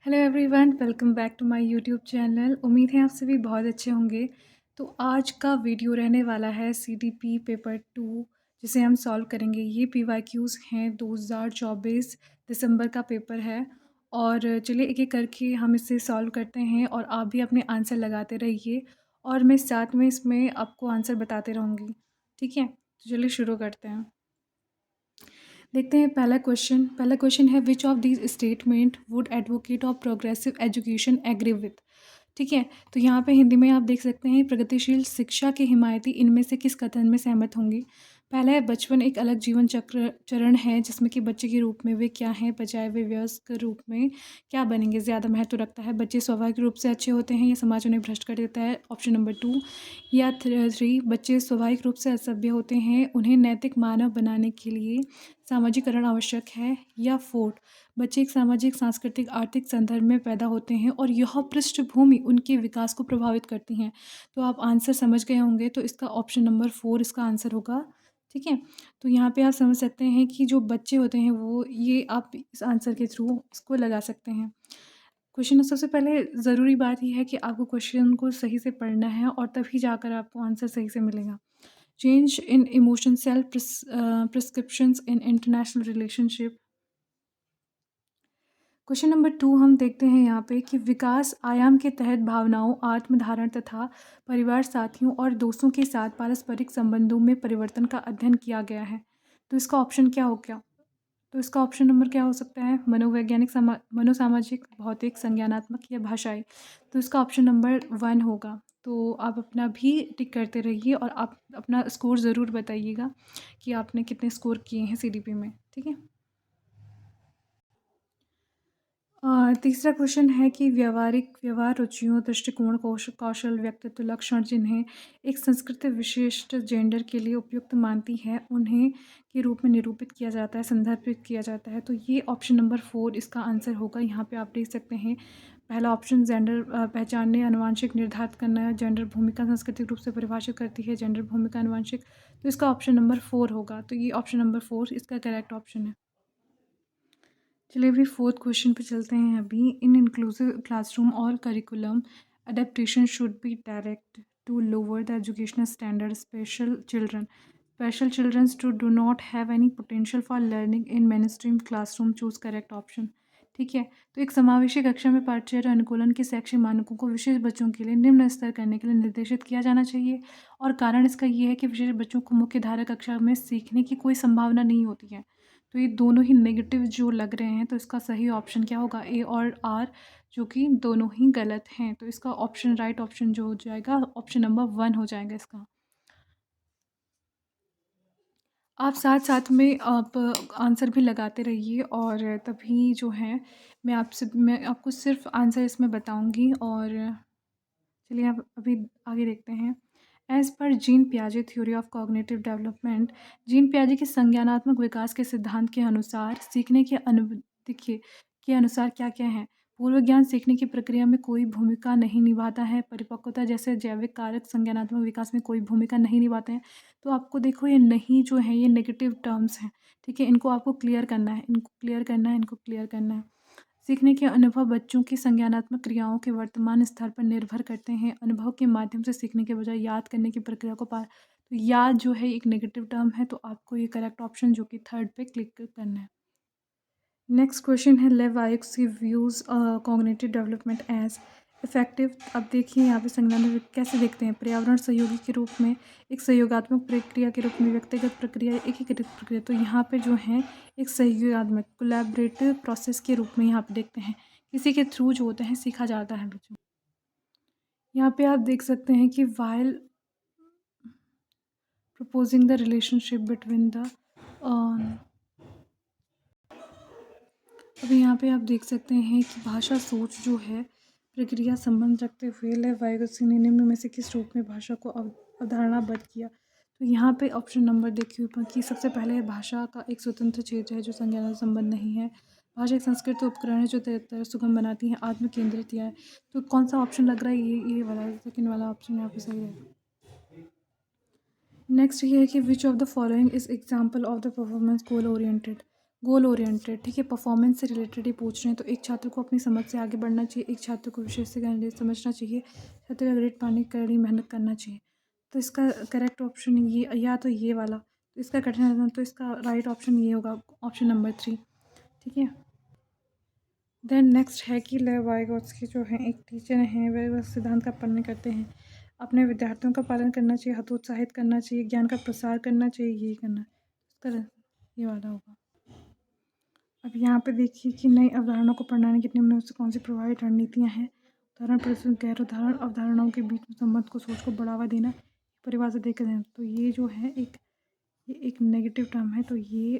Hello everyone, welcome back to my YouTube channel. उम्मीद है आप सभी बहुत अच्छे होंगे। तो आज का वीडियो रहने वाला है सीडीपी पेपर 2, जिसे हम सॉल्व करेंगे। ये पीवाईक्यूज़ हैं, 2024 दिसंबर का पेपर है। और चलिए एक एक करके हम इसे सॉल्व करते हैं और आप भी अपने आंसर लगाते रहिए और मैं साथ में इसमें आपको आंसर बताते रहूँगी। ठीक है, तो चलिए शुरू करते हैं। देखते हैं पहला क्वेश्चन है, which of these statement would advocate of progressive education agree with. ठीक है, तो यहाँ पे हिंदी में आप देख सकते हैं, प्रगतिशील शिक्षा के हिमायती इनमें से किस कथन में सहमत होंगे। पहला है, बचपन एक अलग जीवन चरण है जिसमें कि बच्चे के रूप में वे क्या हैं बजाय वे वयस्क रूप में क्या बनेंगे ज़्यादा महत्व रखता है। बच्चे स्वाभाविक रूप से अच्छे होते हैं, ये समाज उन्हें भ्रष्ट कर देता है। ऑप्शन नंबर 2 या 3, बच्चे स्वाभाविक रूप से असभ्य होते हैं, उन्हें नैतिक मानव बनाने के लिए सामाजिकरण आवश्यक है। या 4, बच्चे एक सामाजिक, सांस्कृतिक, आर्थिक संदर्भ में पैदा होते हैं और यह पृष्ठभूमि उनके विकास को प्रभावित करती हैं। तो आप आंसर समझ गए होंगे, तो इसका ऑप्शन नंबर 4 इसका आंसर होगा। ठीक है, तो यहाँ पे आप समझ सकते हैं कि जो बच्चे होते हैं वो, ये आप इस आंसर के थ्रू इसको लगा सकते हैं। क्वेश्चन, सबसे पहले ज़रूरी बात ये है कि आपको क्वेश्चन को सही से पढ़ना है और तभी जाकर आपको आंसर सही से मिलेगा। Change in emotion self prescriptions in international relationship. Question number 2 हम देखते हैं यहाँ पे कि विकास आयाम के तहत भावनाओं, आत्मधारण तथा परिवार साथियों और दोस्तों के साथ पारस्परिक संबंधों में परिवर्तन का अध्ययन किया गया है। तो इसका ऑप्शन क्या हो गया? तो इसका ऑप्शन नंबर क्या हो सकता है? मनोवैज्ञानिक, मनोसामाजिक, भौतिक, संज्ञानात्मक या भाषाई। तो इसका ऑप्शन नंबर 1 होगा। तो आप अपना भी टिक करते रहिए और आप अपना स्कोर ज़रूर बताइएगा कि आपने कितने स्कोर किए हैं सीडीपी में। ठीक है, तीसरा क्वेश्चन है कि व्यवहार रुचियों, दृष्टिकोण, कौशल, व्यक्तित्व लक्षण जिन्हें एक संस्कृति विशिष्ट जेंडर के लिए उपयुक्त मानती है, उन्हें के रूप में निरूपित किया जाता है, संदर्भित किया जाता है। तो ये ऑप्शन नंबर 4 इसका आंसर होगा। यहाँ पे आप देख सकते हैं, पहला ऑप्शन जेंडर पहचानने, आनुवांशिक निर्धारित करना है, जेंडर भूमिका सांस्कृतिक रूप से परिभाषित करती है, जेंडर भूमिका आनुवांशिक। तो इसका ऑप्शन नंबर 4 होगा। तो ये ऑप्शन नंबर 4 इसका करेक्ट ऑप्शन है। चलिए अभी फोर्थ क्वेश्चन पे चलते हैं। अभी, इन इंक्लूसिव क्लासरूम और curriculum adaptation should be direct to lower the educational standard special children to do not have any potential for learning in mainstream classroom, choose correct option। ठीक है, तो एक समावेशी कक्षा में पाठ्यचर्या अनुकूलन के शैक्षिक मानकों को विशेष बच्चों के लिए निम्न स्तर करने के लिए निर्देशित किया जाना चाहिए। और कारण इसका ये है कि विशेष बच्चों को मुख्य धारा कक्षा में सीखने की कोई संभावना नहीं होती है। तो ये दोनों ही नेगेटिव जो लग रहे हैं, तो इसका सही ऑप्शन क्या होगा? ए और आर, जो कि दोनों ही गलत हैं। तो इसका ऑप्शन, राइट ऑप्शन जो हो जाएगा, ऑप्शन नंबर 1 हो जाएगा इसका। आप साथ-साथ में आप आंसर भी लगाते रहिए और तभी जो है मैं आपको सिर्फ़ आंसर इसमें बताऊँगी। और चलिए अब अभी आगे देखते हैं। एज़ पर जीन पियाजे theory of cognitive development, Jean पियाजे के संज्ञानात्मक विकास के सिद्धांत के अनुसार सीखने के अनुभूति के अनुसार क्या-क्या हैं? पूर्व ज्ञान सीखने की प्रक्रिया में कोई भूमिका नहीं निभाता है। परिपक्वता जैसे जैविक कारक संज्ञानात्मक विकास में कोई भूमिका नहीं निभाते हैं। तो आपको देखो, ये नहीं जो है ये नेगेटिव टर्म्स हैं। ठीक है, इनको आपको क्लियर करना है, इनको क्लियर करना है, इनको क्लियर करना है। सीखने के अनुभव बच्चों की संज्ञानात्मक क्रियाओं के वर्तमान स्तर पर निर्भर करते हैं। अनुभव के माध्यम से सीखने के बजाय याद करने की प्रक्रिया को पार, तो याद जो है एक नेगेटिव टर्म है, तो आपको ये करेक्ट ऑप्शन जो कि थर्ड पे क्लिक करना है। नेक्स्ट क्वेश्चन है, लेव आयुक्सी views cognitive development as effective. अब देखिए यहाँ पे संज्ञान कैसे देखते हैं, पर्यावरण सहयोगी के रूप में, एक सहयोगात्मक प्रक्रिया के रूप में, व्यक्तिगत प्रक्रिया, एकीकृत प्रक्रिया। तो यहाँ पे जो है एक सहयोगात्मक कोलैबोरेटिव प्रोसेस के रूप में यहाँ पे देखते हैं, किसी के थ्रू जो होता है सीखा जाता है बच्चों। यहाँ पे आप देख सकते हैं कि while proposing the relationship between the, अभी यहाँ पे आप देख सकते हैं कि भाषा सोच जो है प्रक्रिया संबंध रखते हुए लेव वाइगोत्स्की ने निम्न में से किस रूप में भाषा को अवधारणाबद्ध किया। तो यहाँ पे ऑप्शन नंबर देखिए ऊपर कि सबसे पहले भाषा का एक स्वतंत्र क्षेत्र है जो संज्ञानात्मक संबंध नहीं है। भाषा एक संस्कृत उपकरण है जो तरह सुगम बनाती है, आत्म केंद्रित है। तो कौन सा ऑप्शन लग रहा है? ये वाला सेकेंड वाला ऑप्शन यहाँ पे सही है। नेक्स्ट ये है कि which of the following is example of the performance goal oriented. Goal oriented, ठीक है, परफॉर्मेंस से रिलेटेड ही पूछ रहे हैं। तो एक छात्र को अपनी समझ से आगे बढ़ना चाहिए, एक छात्र को विषय से कैंडिडेट समझना चाहिए, छात्र का ग्रेड पाने के कड़ी मेहनत करना चाहिए। तो इसका करेक्ट ऑप्शन ये, या तो ये वाला, तो इसका कठिन, तो इसका राइट ऑप्शन ये होगा, ऑप्शन नंबर 3, ठीक है। देन नेक्स्ट है कि लेव वाइगोत्स्की जो है एक टीचर हैं, वह सिद्धांत का पालन करते हैं। अपने विद्यार्थियों का पालन करना चाहिए, हतोत्साहित करना चाहिए, ज्ञान का प्रसार करना चाहिए, यही करना इसका ये वाला होगा। अब यहाँ पे देखिए कि नई अवधारणाओं को प्रणाली की निम्न में से कौन सी प्रभावित रणनीतियाँ हैं। उदाहरण प्रस्तुत, गैर उदाहरण अवधारणाओं के बीच में संबंध को, सोच को बढ़ावा देना, परिभाषा देकर देना। तो ये जो है ये एक नेगेटिव टर्म है, तो ये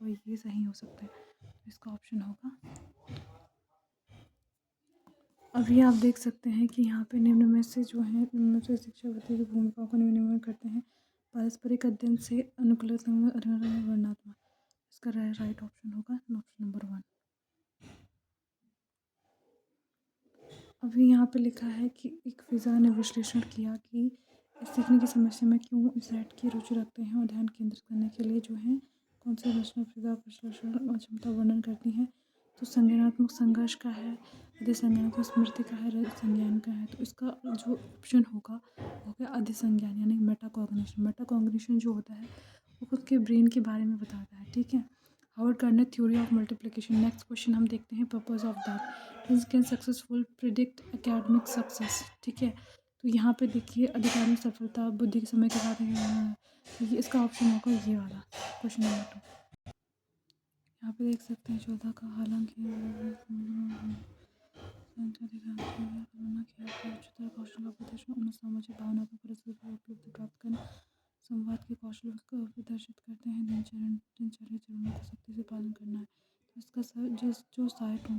और ये सही हो सकता है, तो इसका ऑप्शन होगा। अभी आप देख सकते हैं कि यहाँ पे निम्न में से जो है, निम्न में से शिक्षाविधि की भूमिकाओं को निम्न करते हैं। पारस्परिक अध्ययन से अनुकूलित वर्णात्मक, इसका राइट ऑप्शन होगा ऑप्शन नंबर 1। अभी यहाँ पे लिखा है कि एक फिजा ने विश्लेषण किया कि सीखने की समस्या में क्यों जेड की रुचि रखते हैं, और ध्यान केंद्रित करने के लिए जो है कौन सी रचना फिजा विश्लेषण और क्षमता वर्णन करती हैं। तो संज्ञानात्मक संघर्ष का है, अधिसंज्ञानात्मक स्मृति का है, संज्ञान का है। तो इसका जो ऑप्शन होगा वो गया अधिसंज्ञान, यानी मेटाकॉग्निशन। मेटाकॉग्निशन जो होता है वो खुद के ब्रेन के बारे में बताता है, ठीक है। Howard Gardner theory of multiplication. Next question हम देखते हैं, purpose of that can successful predict academic success, ठीक है। तो यहाँ पे देखिए अधिकारिक सफलता बुद्धि के समय के साथ ये इसका ऑप्शन होगा ये वाला, क्वेश्चन नंबर 2। यहाँ पे देख सकते हैं 14 का, हालांकि उच्चतर कौशल का प्रदर्शन उन सामाजिक भावनात्मक परिस्थितियों पर उपलब्धि प्राप्त करना, संवाद के कौशल को प्रदर्शित करते हैं, दिनचर्या चरणों का सख्ती से पालन करना है। तो इसका जो साइट